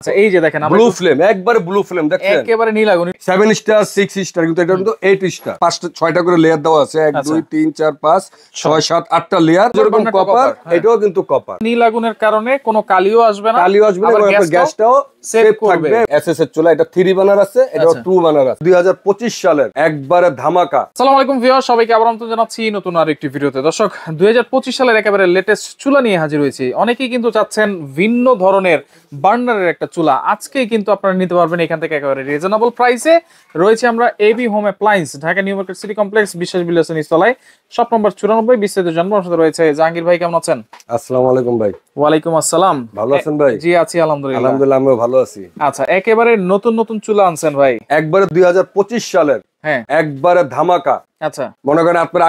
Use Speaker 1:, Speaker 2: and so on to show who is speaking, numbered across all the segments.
Speaker 1: আচ্ছা এই যে দেখেন
Speaker 2: ব্লু ফ্লেম, একবারে ব্লু ফ্লেম দেখছেন,
Speaker 1: একেবারে নীল আগুন।
Speaker 2: 7 স্টার 6 স্টার, কিন্তু এটা কিন্তু 8 স্টার। 6টা করে লেয়ার দেওয়া আছে, 1 2 3 4 5 6 7 8টা লেয়ার, যেরকম কপার এটাও কিন্তু কপার।
Speaker 1: নীল আগুনের কারণে কোনো কালিও আসবে না,
Speaker 2: কালিও আসবে না, এবং আপনার গ্যাসটাও সেভ থাকবে। এসএস এর চুলা, এটা 3 বার্নার আছে, এটাও 2 বার্নার আছে। 2025 সালের একবারে ধামাকা।
Speaker 1: আসসালামু আলাইকুম ভিউয়ার, সবাইকে আবার আমন্ত্রণ জানাচ্ছি নতুন আরেকটি ভিডিওতে। দর্শক 2025 সালের একেবারে লেটেস্ট চুলা নিয়ে হাজির হয়েছি। অনেকেই কিন্তু চাচ্ছেন ভিন্ন ধরনের বার্নারের একটা চুলা, আজকেই কিন্তু আপনারা নিতে পারবেন এখান থেকে একেবারে রিজনেবল প্রাইসে। রয়েছে আমরা AB home appliance, Dhaka new market city complex, Biswas builders নিচতলায়, শপ নম্বর 94। বিস্তারিত জানবো, আমার সাথে রয়েছে জাহাঙ্গীর ভাই। কেমন আছেন?
Speaker 2: আসসালামু আলাইকুম ভাই।
Speaker 1: ওয়ালাইকুম আসসালাম।
Speaker 2: ভালো আছেন ভাই?
Speaker 1: জি আছি আলহামদুলিল্লাহ।
Speaker 2: আলহামদুলিল্লাহ, আমিও ভালো আছি।
Speaker 1: আচ্ছা, একেবারে নতুন নতুন চুলা আনছেন ভাই,
Speaker 2: একবারে 2025 সালের,
Speaker 1: হ্যাঁ
Speaker 2: একবারে ধামাকা।
Speaker 1: আচ্ছা,
Speaker 2: মনে করেন আপনার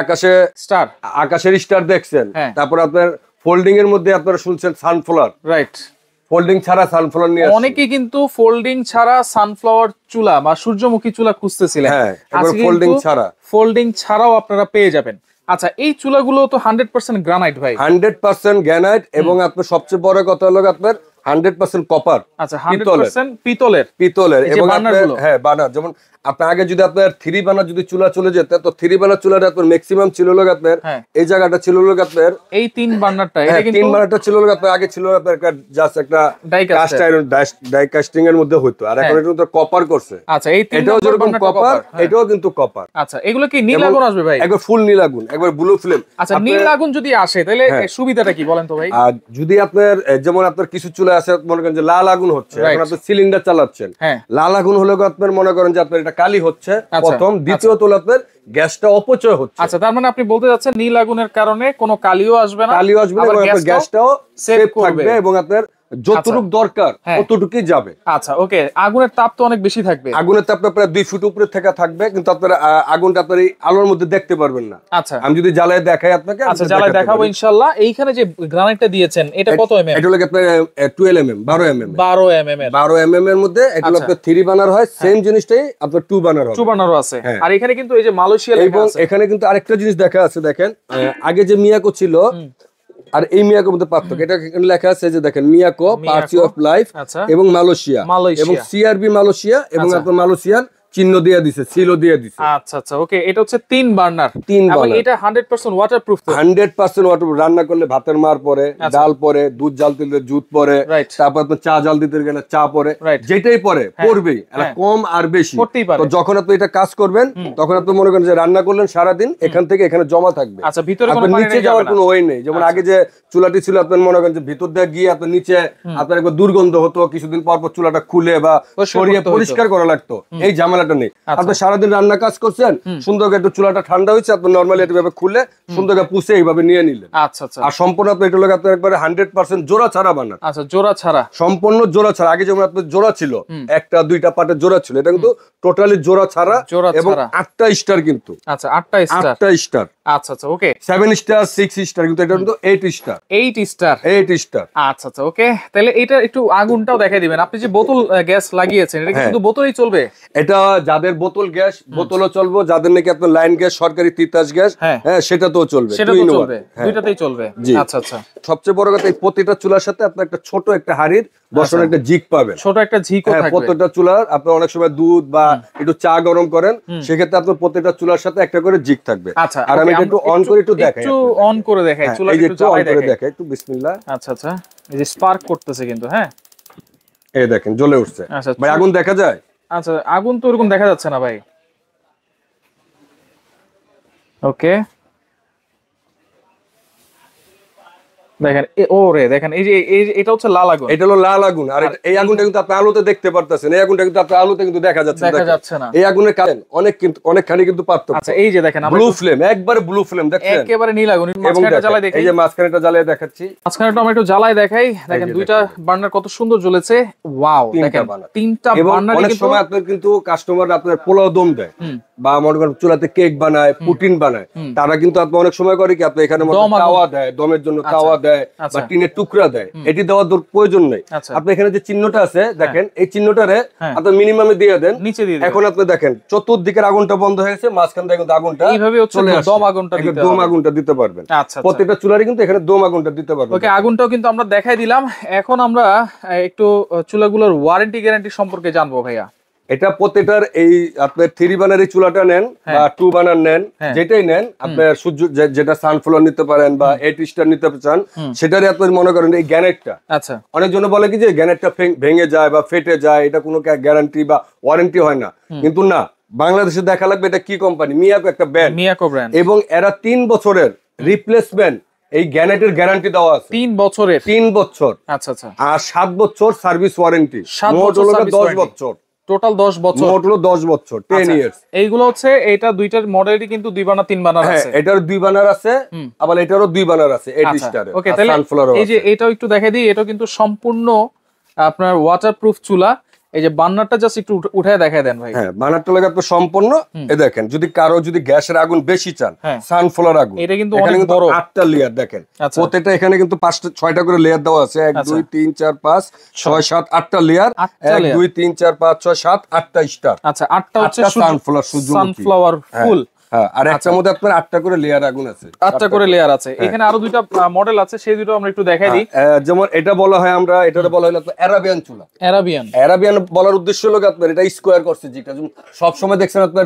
Speaker 1: স্টার,
Speaker 2: আকাশের স্টার দেখছেন,
Speaker 1: হ্যাঁ।
Speaker 2: তারপর আপনার ফোল্ডিং এর মধ্যে আপনারা শুনছেন সানফ্লাওয়ার,
Speaker 1: রাইট।
Speaker 2: ফোল্ডিং ছাড়া সানফ্লাওয়ার নিয়ে
Speaker 1: অনেকেই কিন্তু ফোল্ডিং ছাড়া সানফ্লাওয়ার চুলা বা সূর্যমুখী চুলা খুঁজতেছিলেন,
Speaker 2: হ্যাঁ, এবার ফোল্ডিং ছাড়া,
Speaker 1: ফোল্ডিং ছাড়াও আপনারা পেয়ে যাবেন। আচ্ছা, এই চুলাগুলো তো 100% গ্রানাইট ভাই।
Speaker 2: 100% গ্রানাইট, এবং আপনার সবচেয়ে বড় কথা হলো আপনার 100% কপার।
Speaker 1: আচ্ছা, 100% পিতলের
Speaker 2: এবং আপনার হ্যাঁ বার্নার, যেমন আপনার আগে যদি আপনার 3 বার্নার যদি চুলা চলে যেত, তো 3 বার্নার চুলাটা আপনার ম্যাক্সিমাম ছিল লোক আপনার এই জায়গাটা ছিল লোক আপনার
Speaker 1: এই 3 বার্নারটা, এটা কিন্তু
Speaker 2: 3 বার্নারটা ছিল লোক আপনার আগে ছিল আপনার জাস্ট একটা কাস্ট আয়রন ডাই কাস্টিং এর মধ্যে হতো, আর এখন এটা তো কপার করছে।
Speaker 1: আচ্ছা, এই 3
Speaker 2: এটাও যেরকম কপার, এটাও কিন্তু কপার।
Speaker 1: আচ্ছা, এগুলো কি নীল আগুন আসবে ভাই?
Speaker 2: একবার ফুল নীল আগুন, একবার ব্লু ফ্লেম।
Speaker 1: আচ্ছা, নীল আগুন যদি আসে তাহলে সুবিধাটা কি বলেন তো ভাই?
Speaker 2: আর যদি আপনার যেমন আপনার কিছু চুলা আছে মনে করেন যে লাল আগুন হচ্ছে, এখন আপনি সিলিন্ডার চালাচ্ছেন, লাল আগুন হলে আপনার মনে করেন যে আপনার এটা কালি হচ্ছে প্রথম, দ্বিতীয়ত আপনার গ্যাসটা অপচয় হচ্ছে।
Speaker 1: আচ্ছা, তার মানে আপনি বলতে যাচ্ছেন নীল আগুনের কারণে কোনো কালিও আসবে না,
Speaker 2: এবং আপনার গ্যাসটাও সেভ থাকবে, এবং আপনার যতটুকু দরকার ততটুকুই যাবে।
Speaker 1: আচ্ছা, ওকে। আগুনের তাপ তো অনেক বেশি থাকবে,
Speaker 2: আগুনের তাপটা প্রায় 2 ফুট উপরে থেকে থাকবে, কিন্তু আপনার আগুনটা আপনার এই আলোর মধ্যে দেখতে পারবেন না।
Speaker 1: আচ্ছা,
Speaker 2: আমি যদি জ্বালায় দেখাই আপনাকে,
Speaker 1: আচ্ছা জ্বালায় দেখাবো ইনশাআল্লাহ। এইখানে যে গ্রানাইটটা দিয়েছেন এটা কত এমএম?
Speaker 2: এটা হলো আপনার 12 mm,
Speaker 1: 12 mm
Speaker 2: এর মধ্যে। এটা হলো আপনার 3 বার্নার হয়, সেম জিনিসটাই আপনার 2 বার্নার হবে,
Speaker 1: 2 বার্নারও আছে। আর এখানে কিন্তু এই যে মালয়েশিয়া লেখা আছে,
Speaker 2: এখানে কিন্তু আরেকটা জিনিস দেখা আছে, দেখেন আগে যে মিয়াকো ছিল আর এই মিয়াকোর মধ্যে পার্থক্য। এটা লেখা আছে যে দেখেন মিয়াকো পার্টি অফ লাইফ এবং মালয়েশিয়া, এবং সিআরবি মালয়েশিয়া, এবং আপনার মালয়েশিয়ান চিহ্ন দিয়ে দিছে, সিলও দিয়ে দিছে।
Speaker 1: আচ্ছা আচ্ছা, ওকে। এটা হচ্ছে 3 বার্নার, এবং এটা 100% ওয়াটারপ্রুফ।
Speaker 2: 100% ওয়াটারপ্রুফ। রান্না করলে ভাতের মার পরে, ডাল পরে, দুধ জাল দিলে দুধ পরে, তারপর আপনি চা জাল দিতে গেলে চা পরে, যেটাই পরে পড়বেই, কম আর বেশি। তো যখন আপনি এটা কাজ করবেন তখন আপনি মনে করেন যে রান্না করলেন সারাদিন, এখান থেকে এখানে জমা থাকবে।
Speaker 1: আচ্ছা, ভিতরে কোনো
Speaker 2: নিচে যাওয়ার কোনো ওয়ে নেই। যেমন আগে যে চুলাটি ছিল আপনার মনে করেন যে ভিতর দিয়ে গিয়ে আপনার নিচে আপনার একবার দুর্গন্ধ হতো, কিছুদিন পর পর চুলাটা খুলে বা সরিয়ে পরিষ্কার করা লাগতো, এই ঝামেলাটা নেই। আপনি সারাদিন রান্না কাজ করছেন, সুন্দর একটু চুলাটা ঠান্ডা হয়েছে, আপনি নরমালি এভাবে খুলে সুন্দর পুষে এইভাবে নিয়ে নিলেন।
Speaker 1: আচ্ছা আচ্ছা।
Speaker 2: আর সম্পূর্ণ আপনি এটা আপনার একবারে 100% জোড়া ছাড়া বানান।
Speaker 1: আচ্ছা, জোড়া ছাড়া,
Speaker 2: সম্পূর্ণ জোড়া ছাড়া। আগে যেমন আপনার জোড়া ছিল, একটা দুইটা পাটের জোড়া ছিল, এটা কিন্তু টোটালি জোড়া ছাড়া, এবং 8টা স্টার কিন্তু।
Speaker 1: আচ্ছা, 8টা
Speaker 2: স্টার।
Speaker 1: আচ্ছা আচ্ছা, ওকে।
Speaker 2: 7 স্টার 6 স্টার, কিন্তু এটা কিন্তু 8 স্টার।
Speaker 1: 8 স্টার। আচ্ছা আচ্ছা, ওকে। তাহলে এটা একটু আগুনটাও দেখাই দিবেন। আপনি যে বোতল গ্যাস লাগিয়েছেন, এটা কিন্তু বোতলেই চলবে?
Speaker 2: এটা যাদের বোতল গ্যাস, বোতলও চলবে, যাদের নাকি আপনার লাইন গ্যাস, সরকারি তিতাস গ্যাস, হ্যাঁ সেটা তো চলবে,
Speaker 1: দুইটাতেই চলবে। আচ্ছা আচ্ছা।
Speaker 2: সবচেয়ে বড় কথা, এই প্রতিটা চুলার সাথে আপনি একটা ছোট একটা হাড়ির বসানো একটা জিক পাবেন,
Speaker 1: ছোট একটা জিকও থাকবে।
Speaker 2: প্রত্যেকটা চুলার আপনি অনেক সময় দুধ বা একটু চা গরম করেন, সেক্ষেত্রে আপনার প্রত্যেকটা চুলার সাথে একটা করে জিক থাকবে।
Speaker 1: আচ্ছা,
Speaker 2: আর আমি একটু অন করে একটু দেখাই,
Speaker 1: একটু অন করে দেখাই, চুলা
Speaker 2: একটু জ্বালাই দেখাই, একটু বিসমিল্লাহ।
Speaker 1: আচ্ছা আচ্ছা, এই যে স্পার্ক করতেছে কিন্তু, হ্যাঁ
Speaker 2: এই দেখেন জ্বলে উঠছে ভাই। আগুন দেখা যায়?
Speaker 1: আচ্ছা, আগুন তো এরকম দেখা যাচ্ছে না ভাই। ওকে, দেখেন ওরে, দেখেন এই যে এটা হচ্ছে লাল আগুন,
Speaker 2: এটা হলো লাল আগুন। আর এই আগুনটা কিন্তু আপনি আলোতে দেখতে পারতেছেন, এই আগুনটা কিন্তু আপনি আলোতে কিন্তু দেখা যাচ্ছে না। এই আগুনের কারণ অনেকখানি কিন্তু পার্থক্য।
Speaker 1: আচ্ছা, এই যে দেখেন
Speaker 2: ব্লু ফ্লেম, একবারে ব্লু ফ্লেম দেখছেন,
Speaker 1: একেবারে নীল আগুন। মাঝখানটা জ্বালাই দেখাই,
Speaker 2: এই যে মাঝখানটা জ্বালিয়ে দেখাচ্ছি,
Speaker 1: মাঝখানটা আমি একটু জ্বালাই দেখাই। দেখেন দুইটা বার্নার কত সুন্দর জ্বলেছে। ওয়াও, দেখেন তিনটা বার্নার।
Speaker 2: অনেক সময় আপনার কিন্তু কাস্টমার আপনার পোলাও দম দেয়, বা মনে করেন চুলাতে কেক বানায়, পুটিন বানায়, তারা কিন্তু আপনি অনেক সময় করে কি আপনি এখানে তাওয়া দেয়, দমের জন্য তাওয়া দেয় বা টিনের টুকরা দেয়, এটি দেওয়ার প্রয়োজন নেই। আপনি এখানে যে চিহ্নটা আছে দেখেন, এই চিহ্নটারে আপনি মিনিমামে দিয়ে দেন,
Speaker 1: নিচে দিয়ে
Speaker 2: এখন আপনি দেখেন চতুর্দিকের আগুনটা বন্ধ হয়ে গেছে, মাঝখান থেকে কিন্তু আগুনটা
Speaker 1: এইভাবে
Speaker 2: চলে আসছে,
Speaker 1: দম আগুনটা দিতে
Speaker 2: দম আগুনটা দিতে পারবেন। প্রত্যেকটা চুলারই কিন্তু এখানে দম আগুনটা দিতে পারবেন।
Speaker 1: ওকে, আগুনটাও কিন্তু আমরা দেখাই দিলাম। এখন আমরা একটু চুলাগুলোর ওয়ারেন্টি গ্যারান্টি সম্পর্কে জানবো ভাইয়া।
Speaker 2: এটা প্রত্যেকটার এই আপনার 3 বার্নার এই চুলাটা নেন বা 2 বার্নার নেন, যেটাই নেন আপনার সূর্য যেটা সানফ্লাওয়ার নিতে পারেন বা 8 স্টার নিতে চান, সেটারই আপনি মনে করেন এই গ্যানেটটা।
Speaker 1: আচ্ছা,
Speaker 2: অনেকজন বলে কি যে গ্যানেটটা ভেঙে যায় বা ফেটে যায়, এটা কোনো গ্যারান্টি বা ওয়ারেন্টি হয় না, কিন্তু না, বাংলাদেশে দেখা লাগবে এটা কি কোম্পানি, মিয়াকো একটা ব্র্যান্ড,
Speaker 1: মিয়াকো ব্র্যান্ড,
Speaker 2: এবং এরা 3 বছরের রিপ্লেসমেন্ট এই গ্যানেটের গ্যারান্টি দেওয়া আছে।
Speaker 1: 3 বছরের?
Speaker 2: 3 বছর।
Speaker 1: আচ্ছা আচ্ছা।
Speaker 2: আর 7 বছর সার্ভিস ওয়ারেন্টি, মোট হলো 10 বছর,
Speaker 1: টোটাল 10 বছর,
Speaker 2: মোট হলো 10 বছর, 10 ইয়ার্স।
Speaker 1: এইগুলো হচ্ছে এটা দুইটার মডেলই কিন্তু 2 বার্নার 3 বার্নার আছে।
Speaker 2: এটার 2 বার্নার আছে, আবার এটারও 2 বার্নার আছে 8 স্টারে।
Speaker 1: ওকে, তাহলে এই যে এটাও একটু দেখাই দিই, এটা কিন্তু সম্পূর্ণ আপনার ওয়াটারপ্রুফ চুলা। এই যে বার্নারটা জাস্ট একটু উঠায় দেখায় দেন ভাই।
Speaker 2: হ্যাঁ, বার্নারটা লাগে আপনার সম্পূর্ণ। এই দেখেন, যদি কারো যদি গ্যাসের আগুন বেশি চান, সানফ্লাওয়ার আগুন,
Speaker 1: এটা কিন্তু অনেক বড়,
Speaker 2: 8টা লেয়ার দেখেন, প্রত্যেকটা এখানে কিন্তু 6টা করে লেয়ার দেওয়া আছে, 1 2 3 4 5 6 7 8টা লেয়ার, 1 2 3 4 5 6 7 8টা স্টার।
Speaker 1: আচ্ছা, 8টা হচ্ছে
Speaker 2: সানফ্লাওয়ার
Speaker 1: ফুল।
Speaker 2: হ্যাঁ, আর একটার মধ্যে আপনার 8টা করে লেয়ার আগুন আছে,
Speaker 1: 8টা করে লেয়ার আছে। এখানে আরো দুইটা মডেল আছে, সেই দুটো আমরা একটু দেখাই দিই।
Speaker 2: যেমন এটা বলা হয়, আমরা এটারে বলা হলো অ্যারাবিয়ান চুলা।
Speaker 1: অ্যারাবিয়ান
Speaker 2: বলার উদ্দেশ্য হলো আপনার এটা স্কোয়ার করছে, যেটা সব সময় দেখছেন আপনার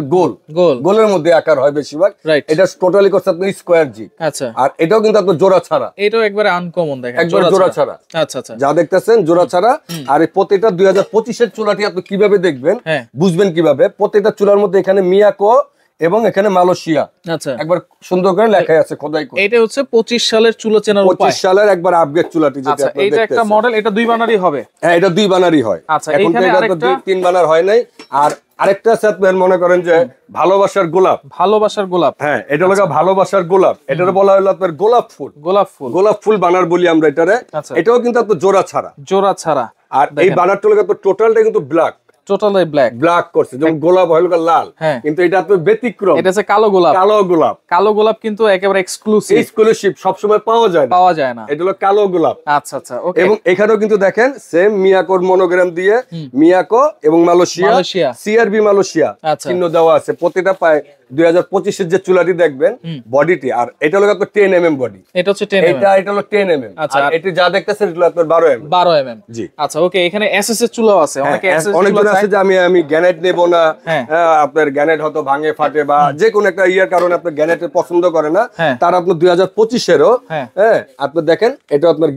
Speaker 2: গোলের মধ্যে আকার হয় বেশিরভাগ, এটা টোটালি করছে আপনার স্কোয়ার জি।
Speaker 1: আচ্ছা,
Speaker 2: আর এটাও কিন্তু আপনার জোড়া ছাড়া,
Speaker 1: এটাও একবারে আনকমন দেখেন,
Speaker 2: একবার জোড়া ছাড়া।
Speaker 1: আচ্ছা আচ্ছা,
Speaker 2: যা দেখতেছেন জোড়া ছাড়া। আর এই প্রত্যেকটা 2025 এর চুলাটি আপনি কিভাবে দেখবেন, বুঝবেন কিভাবে, প্রত্যেকটা চুলার মধ্যে এখানে মিয়াকো এবং এখানে মালয়েশিয়া
Speaker 1: আচ্ছা
Speaker 2: একবার সুন্দর করে লেখা আছে খোদাই করে।
Speaker 1: এটা হচ্ছে 25 সালের চুলা চেনার উপায়,
Speaker 2: 25 সালের একবার আপগ্রেড চুলাটি, যেটা
Speaker 1: আচ্ছা
Speaker 2: আপনারা
Speaker 1: এটা একটা মডেল, এটা 2 বার্নারই হবে।
Speaker 2: হ্যাঁ, এটা 2 বার্নারই হয়।
Speaker 1: আচ্ছা,
Speaker 2: এখন তো এটা তো 3 বার্নার হয় নাই। আর আরেকটা আছে আপনার মনে করেন যে ভালোবাসার গোলাপ।
Speaker 1: হ্যাঁ,
Speaker 2: এটা হলো ভালোবাসার গোলাপ, এটারে বলা হলো আপনার গোলাপ ফুল বানার বলি আমরা এটারে। এটাও কিন্তু আপনার জোড়া ছাড়া। আর এই বানারটা হলো টোটালটা কিন্তু ব্ল্যাক, টোটালি ব্ল্যাক করছে, যেমন গোলাপ হলো লাল, কিন্তু এটা আপনার ব্যতিক্রম,
Speaker 1: এটা হচ্ছে কালো গোলাপ কিন্তু একেবারে
Speaker 2: এক্সক্লুসিভ, সব সময় পাওয়া যায় না, এটা হলো কালো গোলাপ।
Speaker 1: আচ্ছা আচ্ছা, ওকে।
Speaker 2: এবং এখানেও কিন্তু দেখেন সেম মিয়াকোর মনোগ্রাম দিয়ে মিয়াকো এবং মালয়েশিয়া সিআরবি মালয়েশিয়া চিহ্ন দেওয়া আছে প্রত্যেকটা পায়ে। 2025 এর যে চুলাটি দেখবেন বডিটি, আর এটা হলো আপনার 10 mm বডি,
Speaker 1: এটা হচ্ছে 10 mm,
Speaker 2: এটা হলো 10 mm। আচ্ছা, আর এটা যা দেখতেছেন এটা আপনার 12 mm। জি,
Speaker 1: আচ্ছা, ওকে। এখানে এসএস এর চুলাও আছে, অনেকে এসএস
Speaker 2: অনেকজন আছে যে আমি গ্যানেট নেব না, আপনার গ্যানেট হয়তো ভাঙে ফাটে বা যে কোনো একটা ইয়ার কারণে আপনার গ্যানেটের পছন্দ করে না, তার আপনার 2025 এরও আপনি দেখেন এটা আপনার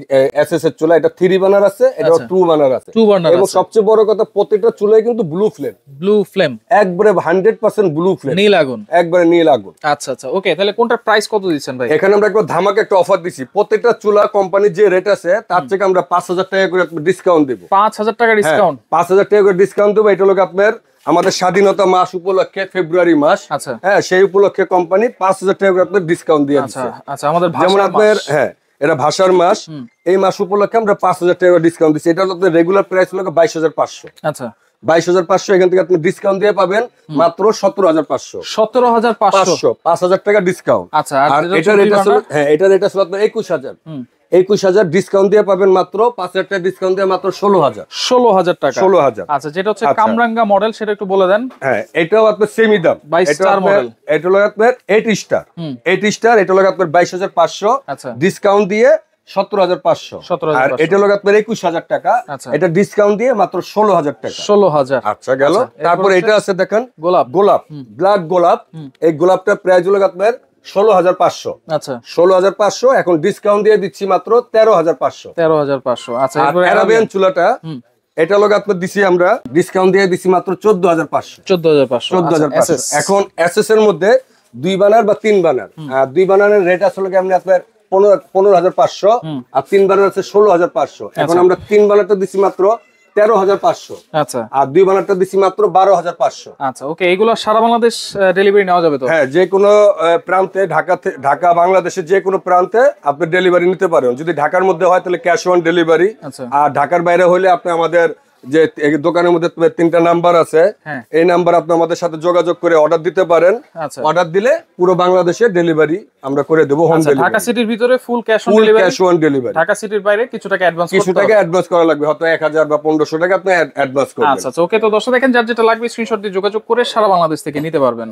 Speaker 2: এসএস এর চুলা, এটা 3 বার্নার আছে, এটা 2 বার্নার আছে। এবং সবচেয়ে বড় কথা, প্রত্যেকটা চুলায় কিন্তু ব্লু ফ্লেম একবারে 100% ব্লু ফ্লেম, নীল আগুন, একবারে নীল আগুন।
Speaker 1: আচ্ছা আচ্ছা, ওকে। তাহলে কোনটার প্রাইস কত দিচ্ছেন ভাই?
Speaker 2: এখানে আমরা একবার ধামাকা একটা অফার দিছি, প্রত্যেকটা চুলা কোম্পানির যে রেট আছে তার থেকে আমরা 5000 টাকা করে ডিসকাউন্ট দেব।
Speaker 1: 5000 টাকা ডিসকাউন্ট?
Speaker 2: 5000 টাকা করে ডিসকাউন্ট দেব। এটা হলো আপনার আমাদের স্বাধীনতা মাস উপলক্ষে, ফেব্রুয়ারি মাস।
Speaker 1: আচ্ছা,
Speaker 2: হ্যাঁ, সেই উপলক্ষে কোম্পানি 5000 টাকা করে আপনার ডিসকাউন্ট দিয়ে দিচ্ছে।
Speaker 1: আচ্ছা, আমাদের
Speaker 2: যেমন আপনার এটা ভাষার মাস, এই মাস উপলক্ষে আমরা 5000 টাকা ডিসকাউন্ট দিচ্ছি। এটা হলো আপনার রেগুলার প্রাইস হলো 22500।
Speaker 1: আচ্ছা,
Speaker 2: 22500, এখান থেকে আপনি ডিসকাউন্ট দিয়ে পাবেন মাত্র 17500।
Speaker 1: 17500,
Speaker 2: 5000 টাকা ডিসকাউন্ট।
Speaker 1: আচ্ছা,
Speaker 2: আর এটার রেট আছে, এটার রেট আছে আপনার 21000। 21000 ডিসকাউন্ট দিয়ে পাবেন মাত্র 5000 টাকা ডিসকাউন্ট দিয়ে মাত্র 16000
Speaker 1: টাকা।
Speaker 2: 16000।
Speaker 1: আচ্ছা, যেটা হচ্ছে কামরাঙ্গা মডেল, সেটা একটু বলে দেন।
Speaker 2: হ্যাঁ, এটাও আপনার সেমি দাম,
Speaker 1: 22 স্টার মডেল।
Speaker 2: এটা হলো আপনার 8 স্টার, এটা হলো আপনার 22500।
Speaker 1: আচ্ছা,
Speaker 2: ডিসকাউন্ট দিয়ে 17500। আর এটা হলো আপনার 21000 টাকা, এটা ডিসকাউন্ট দিয়ে মাত্র 16000 টাকা।
Speaker 1: 16000।
Speaker 2: আচ্ছা, গেল। তারপর এটা আছে দেখেন গোলাপ ব্ল্যাক গোলাপ, এই গোলাপটার প্রাইস হলো আপনার 16500।
Speaker 1: আচ্ছা,
Speaker 2: 16500, এখন ডিসকাউন্ট দিয়ে দিচ্ছি মাত্র 13500।
Speaker 1: 13500। আচ্ছা,
Speaker 2: এরপর অ্যারাবিয়ান চুলাটা, এটা লোক আপনার দিছি আমরা ডিসকাউন্ট দিয়ে দিছি মাত্র 14500। 14500। এখন এসএস এর মধ্যে 2 বার্নার বা 3 বার্নার, 2 বার্নারের রেট আসলে কেমন আপনার 15500, আর 3 বার্নার আছে 16500। এখন আমরা 3 বার্নারটা দিছি মাত্র 13500।
Speaker 1: আচ্ছা,
Speaker 2: আর 2 বার্নারটা দিছি মাত্র 12500।
Speaker 1: আচ্ছা, ওকে। এগুলো সারা বাংলাদেশ ডেলিভারি নেওয়া যাবে তো?
Speaker 2: হ্যাঁ, যে কোনো প্রান্তে, ঢাকা বাংলাদেশের যে কোনো প্রান্তে আপনি ডেলিভারি নিতে পারেন। যদি ঢাকার মধ্যে হয় তাহলে ক্যাশ অন ডেলিভারি, আর ঢাকার বাইরে হলে আপনি আমাদের যে এই দোকানের মধ্যে 3টা নাম্বার আছে,
Speaker 1: হ্যাঁ।
Speaker 2: এই নাম্বার আপনি আমাদের সাথে যোগাযোগ করে অর্ডার দিতে পারেন।
Speaker 1: আচ্ছা
Speaker 2: অর্ডার দিলে পুরো বাংলাদেশে ডেলিভারি আমরা করে দেব, হোম
Speaker 1: আচ্ছা, ঢাকা
Speaker 2: ডেলিভারি,
Speaker 1: সিটির ভিতরে full cash on
Speaker 2: food
Speaker 1: delivery,
Speaker 2: cash on delivery.
Speaker 1: Dhaka সিটির বাইরে কিছু টাকা অ্যাডভান্স
Speaker 2: কিছু টাকা অ্যাডভান্স করা লাগবে, হয়তো 1000 বা 1500 টাকা আপনি অ্যাডভান্স করবেন।
Speaker 1: আচ্ছা ওকে, তো দর্শক দেখেন যার যেটা লাগবে স্ক্রিনশট দিয়ে যোগাযোগ করে সারা বাংলাদেশ থেকে নিতে পারবেন।